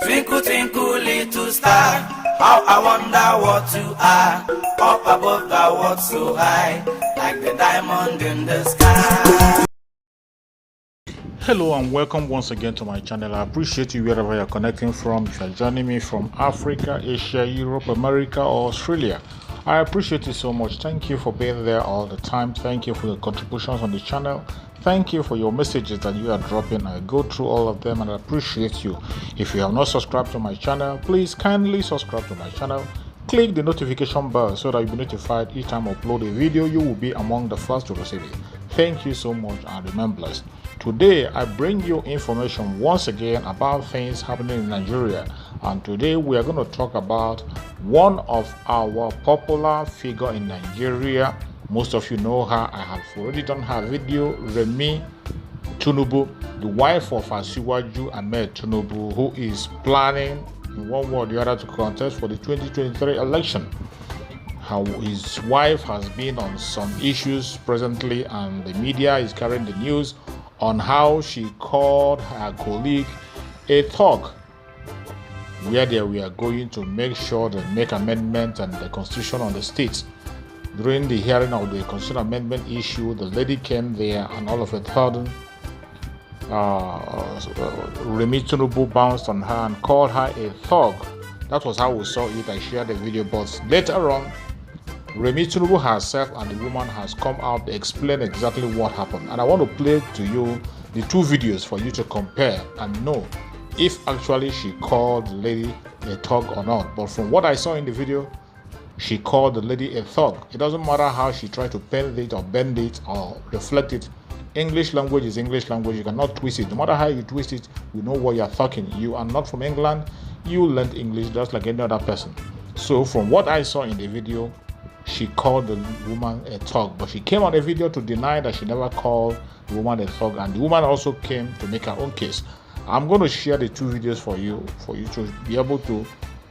Twinkle, twinkle, little star, how I wonder what you are. Up above the world so high, like the diamond in the sky. Hello and welcome once again to my channel. I appreciate you wherever you're connecting from. If you're joining me from Africa, Asia, Europe, America, or Australia, I appreciate you so much. Thank you for being there all the time. Thank you for your contributions on the channel. Thank you for your messages that you are dropping. I go through all of them and I appreciate you. If you have not subscribed to my channel, please kindly subscribe to my channel. Click the notification bell so that you'll be notified each time I upload a video. You will be among the first to receive it. Thank you so much and remain blessed. Today I bring you information once again about things happening in Nigeria, and today we are going to talk about one of our popular figure in Nigeria. Most of you know her. I have already done her video. Remi Tinubu, the wife of Bola Ahmed Tinubu, who is planning in one way or the other to contest for the 2023 election. His wife has been on some issues presently, and the media is carrying the news on how she called her colleague a thug, where they were going to make sure they make amendments and the constitution on the state. During the hearing of the constitutional amendment issue, the lady came there and all of a sudden Remi Tinubu bounced on her and called her a thug. That was how we saw it. I shared the video, but later on Remi Tinubu herself and the woman has come out to explain exactly what happened. And I want to play to you the two videos for you to compare and know if actually she called the lady a thug or not. But from what I saw in the video, she called the lady a thug. It doesn't matter how she tried to bend it or bend it or reflect it. English language is English language. You cannot twist it. No matter how you twist it, you know what you're talking. You are not from England. You learned English just like any other person. So from what I saw in the video, she called the woman a thug, but she came on the video to deny that she never called the woman a thug, and the woman also came to make her own case. I'm going to share the two videos for you to be able to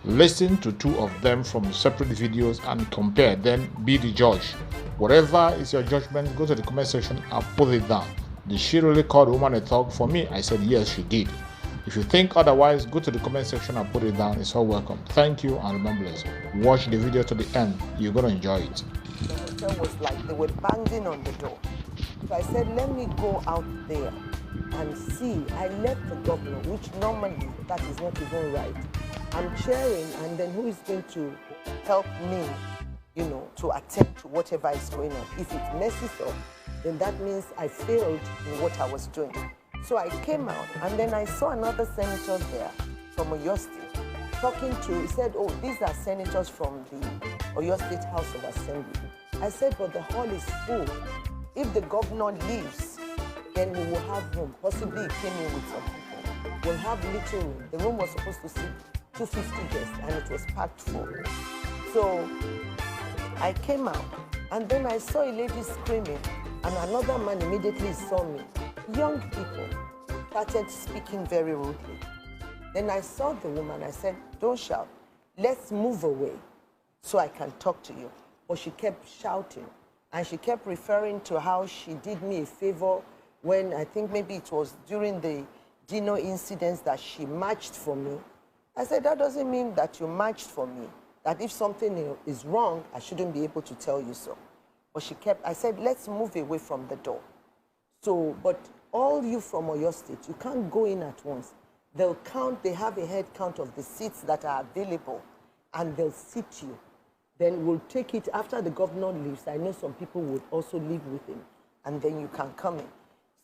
listen to two of them from separate videos and compare, then be the judge. Whatever is your judgment, go to the comment section and put it down. Did she really call the woman a thug? For me, I said yes, she did. If you think otherwise, go to the comment section and put it down. It's all welcome. Thank you, and remember, watch the video to the end. You're going to enjoy it. The hotel was like they were banging on the door. So I said, let me go out there and see. I left the governor, which normally that is not even right. I'm chairing, and then who is going to help me, to attend to whatever is going on? If it messes up, then that means I failed in what I was doing. So I came out, and then I saw another senator there from Oyo State talking to, he said, oh, these are senators from the Oyo State House of Assembly. I said, but the hall is full. If the governor leaves, then we will have room. Possibly he came in with some people. We'll have little room. The room was supposed to sit 250 guests, and it was packed full. So I came out, and then I saw a lady screaming, and another man immediately saw me. Young people started speaking very rudely. Then I saw the woman. I said, don't shout. Let's move away so I can talk to you. But she kept shouting, and she kept referring to how she did me a favor when I think maybe it was during the Dino incidents that she marched for me. I said, that doesn't mean that you marched for me, that if something is wrong, I shouldn't be able to tell you so. But I said, let's move away from the door. So, but all you from Oyo State, you can't go in at once. They'll count, they have a head count of the seats that are available, and they'll seat you. Then we'll take it after the governor leaves. I know some people would also leave with him, and then you can come in.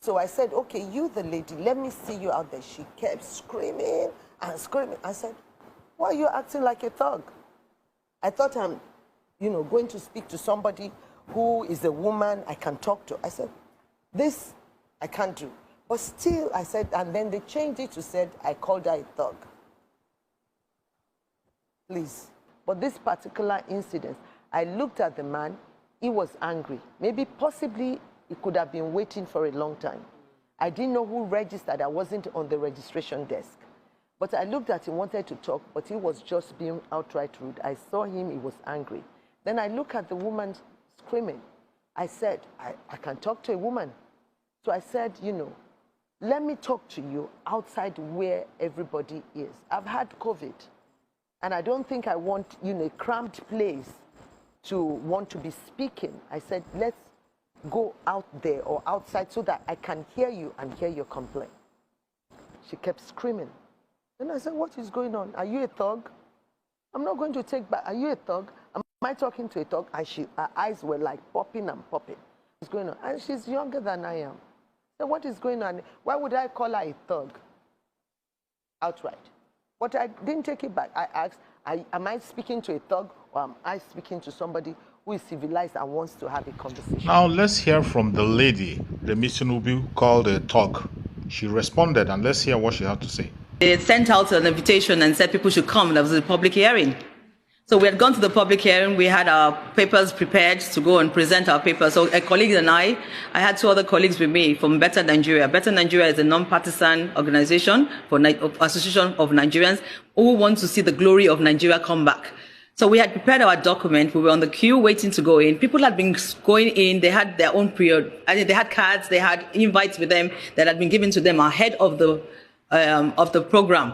So I said, okay, you the lady, let me see you out there. She kept screaming and screaming. I said, why are you acting like a thug? I thought I'm, going to speak to somebody who is a woman I can talk to. I said, this I can't do. But still, I said, and then they changed it to said, I called her a thug. Please. But this particular incident, I looked at the man, he was angry. Maybe possibly he could have been waiting for a long time. I didn't know who registered. I wasn't on the registration desk. But I looked at him, wanted to talk, but he was just being outright rude. I saw him, he was angry. Then I looked at the woman screaming. I said, I can talk to a woman. So I said, let me talk to you outside where everybody is. I've had COVID, and I don't think I want, a cramped place to want to be speaking. I said, let's go out there or outside so that I can hear you and hear your complaint. She kept screaming. Then I said, what is going on? Are you a thug? I'm not going to take back. Are you a thug? Am I talking to a thug? And her eyes were like popping and popping. What's going on? And she's younger than I am. So what is going on? Why would I call her a thug? Outright. But I didn't take it back. I asked, am I speaking to a thug, or am I speaking to somebody who is civilized and wants to have a conversation? Now let's hear from the lady Remi Tinubu called a thug. She responded, and let's hear what she had to say. They sent out an invitation and said people should come. There was a public hearing. So we had gone to the public hearing. We had our papers prepared to go and present our papers. So a colleague and I had 2 other colleagues with me from Better Nigeria. Better Nigeria is a non-partisan organization for Association of Nigerians who want to see the glory of Nigeria come back. So we had prepared our document. We were on the queue waiting to go in. People had been going in. They had their own period. I mean, they had cards. They had invites with them that had been given to them ahead of the program.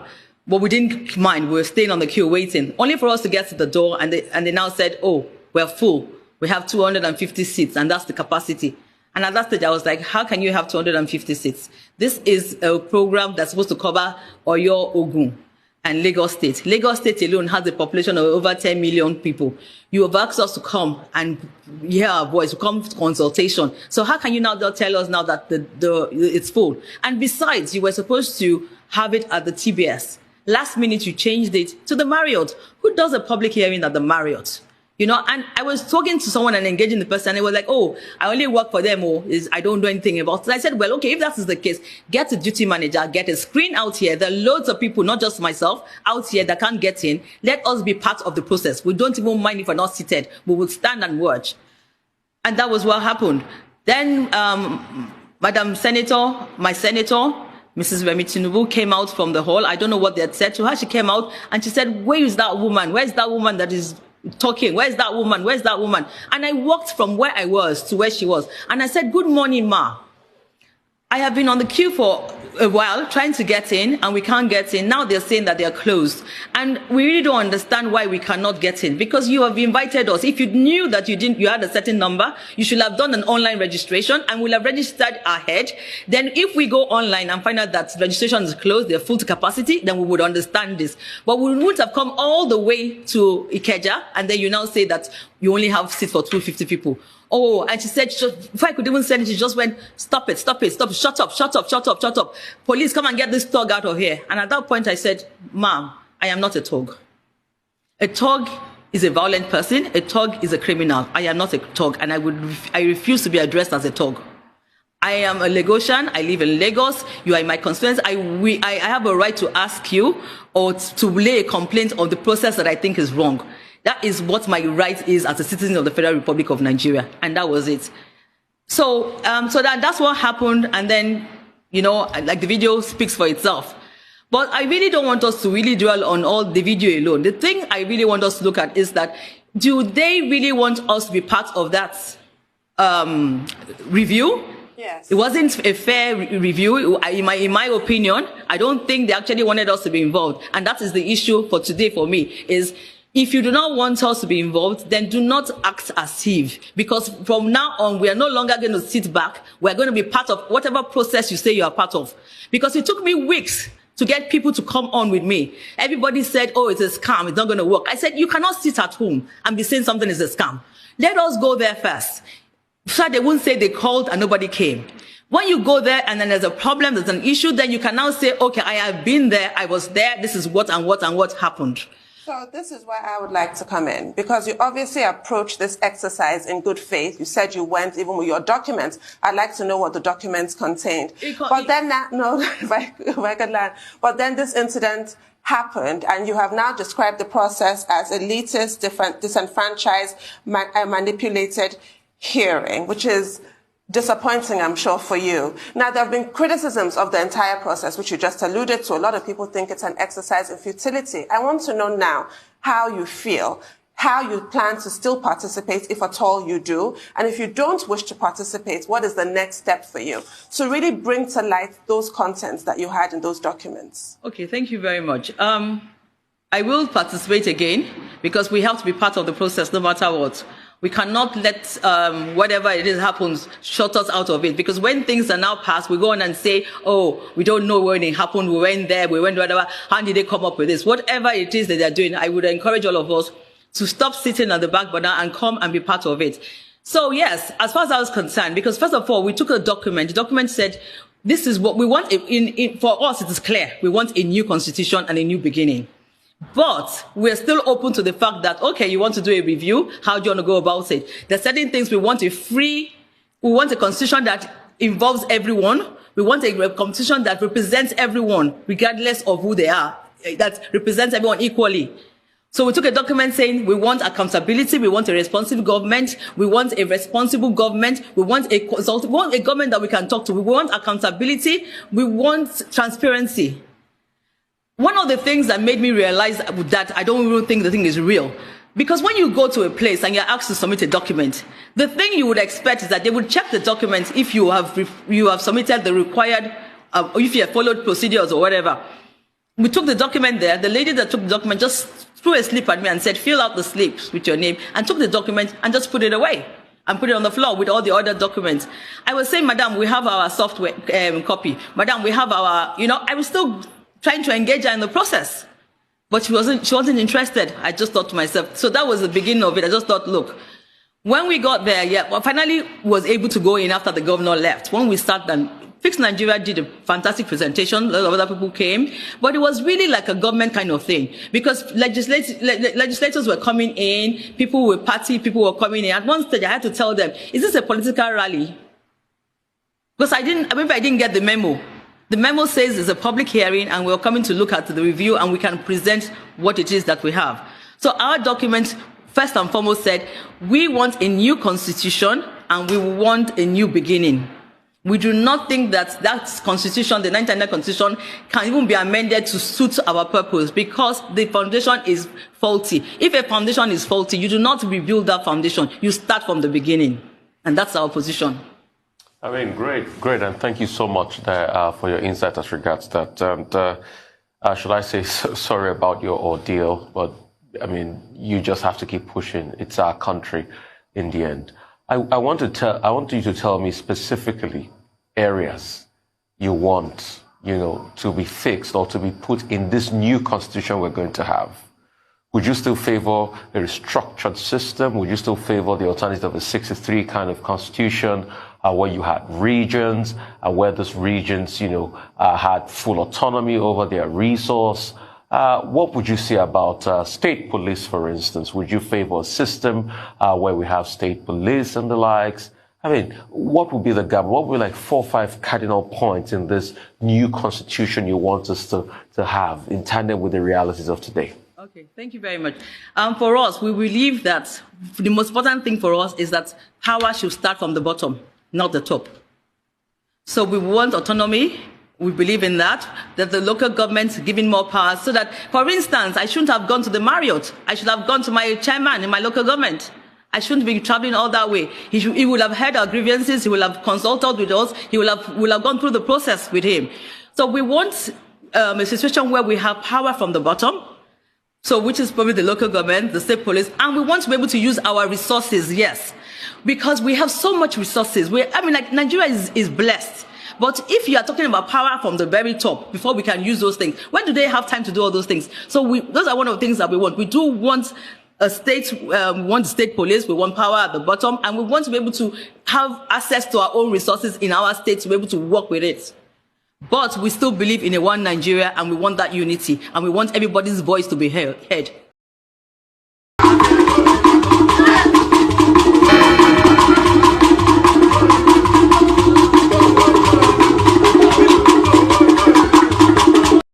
But we didn't mind. We were staying on the queue waiting, only for us to get to the door. And they now said, oh, we're full. We have 250 seats, and that's the capacity. And at that stage, I was like, how can you have 250 seats? This is a program that's supposed to cover Oyo, Ogun, and Lagos State. Lagos State alone has a population of over 10 million people. You have asked us to come and hear our voice, to come to consultation. So how can you now tell us now that it's full? And besides, you were supposed to have it at the TBS. Last minute, you changed it to the Marriott. Who does a public hearing at the Marriott? And I was talking to someone and engaging the person, and they were like, oh, I only work for them, or I don't know anything about it. I said, well, okay, if that is the case, get a duty manager, get a screen out here. There are loads of people, not just myself, out here that can't get in. Let us be part of the process. We don't even mind if we're not seated. We will stand and watch. And that was what happened. Then, Madam Senator, my senator, Mrs. Remi Tinubu, came out from the hall. I don't know what they had said to her. She came out and she said, where is that woman? Where is that woman that is talking? Where's that woman? Where's that woman? And I walked from where I was to where she was. And I said, good morning, ma. I have been on the queue for a while trying to get in, and we can't get in. Now they're saying that they're closed. And we really don't understand why we cannot get in, because you have invited us. If you knew that you had a certain number, you should have done an online registration and we'll have registered ahead. Then if we go online and find out that registration is closed, they're full to capacity, then we would understand this. But we would have come all the way to Ikeja, and then you now say that you only have seats for 250 people. Oh, and she said, before I could even say it, she just went, stop it, stop it, stop it, shut up, shut up, shut up, shut up. Police, come and get this thug out of here. And at that point I said, ma'am, I am not a thug. A thug is a violent person. A thug is a criminal. I am not a thug, and I refuse to be addressed as a thug. I am a Lagosian. I live in Lagos. You are in my constituency. I have a right to ask you or to lay a complaint on the process that I think is wrong. That is what my right is as a citizen of the Federal Republic of Nigeria. And that was it. So that's what happened. And then, like the video speaks for itself. But I really don't want us to really dwell on all the video alone. The thing I really want us to look at is that, do they really want us to be part of that review? Yes. It wasn't a fair review. In my opinion, I don't think they actually wanted us to be involved. And that is the issue for today for me, is if you do not want us to be involved, then do not act as if. Because from now on, we are no longer going to sit back. We are going to be part of whatever process you say you are part of. Because it took me weeks to get people to come on with me. Everybody said, oh, it's a scam. It's not going to work. I said, you cannot sit at home and be saying something is a scam. Let us go there first. So they won't say they called and nobody came. When you go there and then there's a problem, there's an issue, then you can now say, okay, I have been there, I was there, this is what and what and what happened. So this is where I would like to come in, because you obviously approached this exercise in good faith. You said you went even with your documents. I'd like to know what the documents contained. But then this incident happened, and you have now described the process as elitist, disenfranchised, manipulated hearing, which is disappointing, I'm sure, for you. Now, there have been criticisms of the entire process, which you just alluded to. A lot of people think it's an exercise in futility. I want to know now how you feel. how you plan to still participate, if at all you do, and if you don't wish to participate, what is the next step for you to really bring to light those contents that you had in those documents? Okay, thank you very much. I will participate again because we have to be part of the process no matter what. We cannot let whatever it is happens shut us out of it, because when things are now passed, we go on and say, oh, we don't know when it happened, we went there, we went whatever, how did they come up with this? Whatever it is that they're doing, I would encourage all of us to stop sitting at the back burner and come and be part of it. So yes, as far as I was concerned, because first of all, we took a document. The document said, this is what we want. For us, it is clear. We want a new constitution and a new beginning. But we're still open to the fact that, okay, you want to do a review. How do you want to go about it? There are certain things we want we want a constitution that involves everyone. We want a constitution that represents everyone, regardless of who they are, that represents everyone equally. So we took a document saying we want accountability, we want a responsive government, we want a responsible government, we want a government that we can talk to, we want accountability, we want transparency. One of the things that made me realize that I don't even think the thing is real, because when you go to a place and you're asked to submit a document, the thing you would expect is that they would check the document if you have submitted the required, if you have followed procedures or whatever. We took the document there. The lady that took the document just threw a slip at me and said, fill out the slips with your name, and took the document and just put it away and put it on the floor with all the other documents. I was saying, madam, we have our software copy. Madam, we have our, I was still trying to engage her in the process, but she wasn't interested. I just thought to myself, so that was the beginning of it. I just thought, look, when we got there, I finally was able to go in after the governor left. When we started, Fix Nigeria did a fantastic presentation. A lot of other people came, but it was really like a government kind of thing, because legislators were coming in, people were people were coming in. At one stage, I had to tell them, is this a political rally? Because I didn't get the memo. The memo says it's a public hearing and we're coming to look at the review and we can present what it is that we have. So our document, first and foremost, said, we want a new constitution and we want a new beginning. We do not think that constitution, the 1999 constitution, can even be amended to suit our purpose, because the foundation is faulty. If a foundation is faulty, you do not rebuild that foundation. You start from the beginning. And that's our position. I mean, great. And thank you so much there, for your insight as regards that. And should I say sorry about your ordeal, but I mean, you just have to keep pushing. It's our country in the end. I want you to tell me specifically areas you want, to be fixed or to be put in this new constitution we're going to have. Would you still favor a restructured system? Would you still favor the alternative of a 63 kind of constitution, where you had regions, where those regions, had full autonomy over their resource? What would you say about state police, for instance? Would you favor a system where we have state police and the likes? I mean, what would be the gap? What would be like 4 or 5 cardinal points in this new constitution you want us to have in tandem with the realities of today? Okay, thank you very much. For us, we believe that the most important thing for us is that power should start from the bottom, not the top. So we want autonomy. We believe in that the local government giving more power, so that, for instance, I shouldn't have gone to the Marriott. I should have gone to my chairman in my local government. I shouldn't be traveling all that way. He would have heard our grievances. He will have consulted with us. He will have gone through the process with him. So we want a situation where we have power from the bottom, so which is probably the local government, the state police, and we want to be able to use our resources, yes, because we have so much resources. Nigeria is blessed. But if you are talking about power from the very top, before we can use those things, when do they have time to do all those things? So those are one of the things that we want. We do want a state, we want the state police, we want power at the bottom, and we want to be able to have access to our own resources in our state to be able to work with it. But we still believe in a one Nigeria, and we want that unity, and we want everybody's voice to be heard.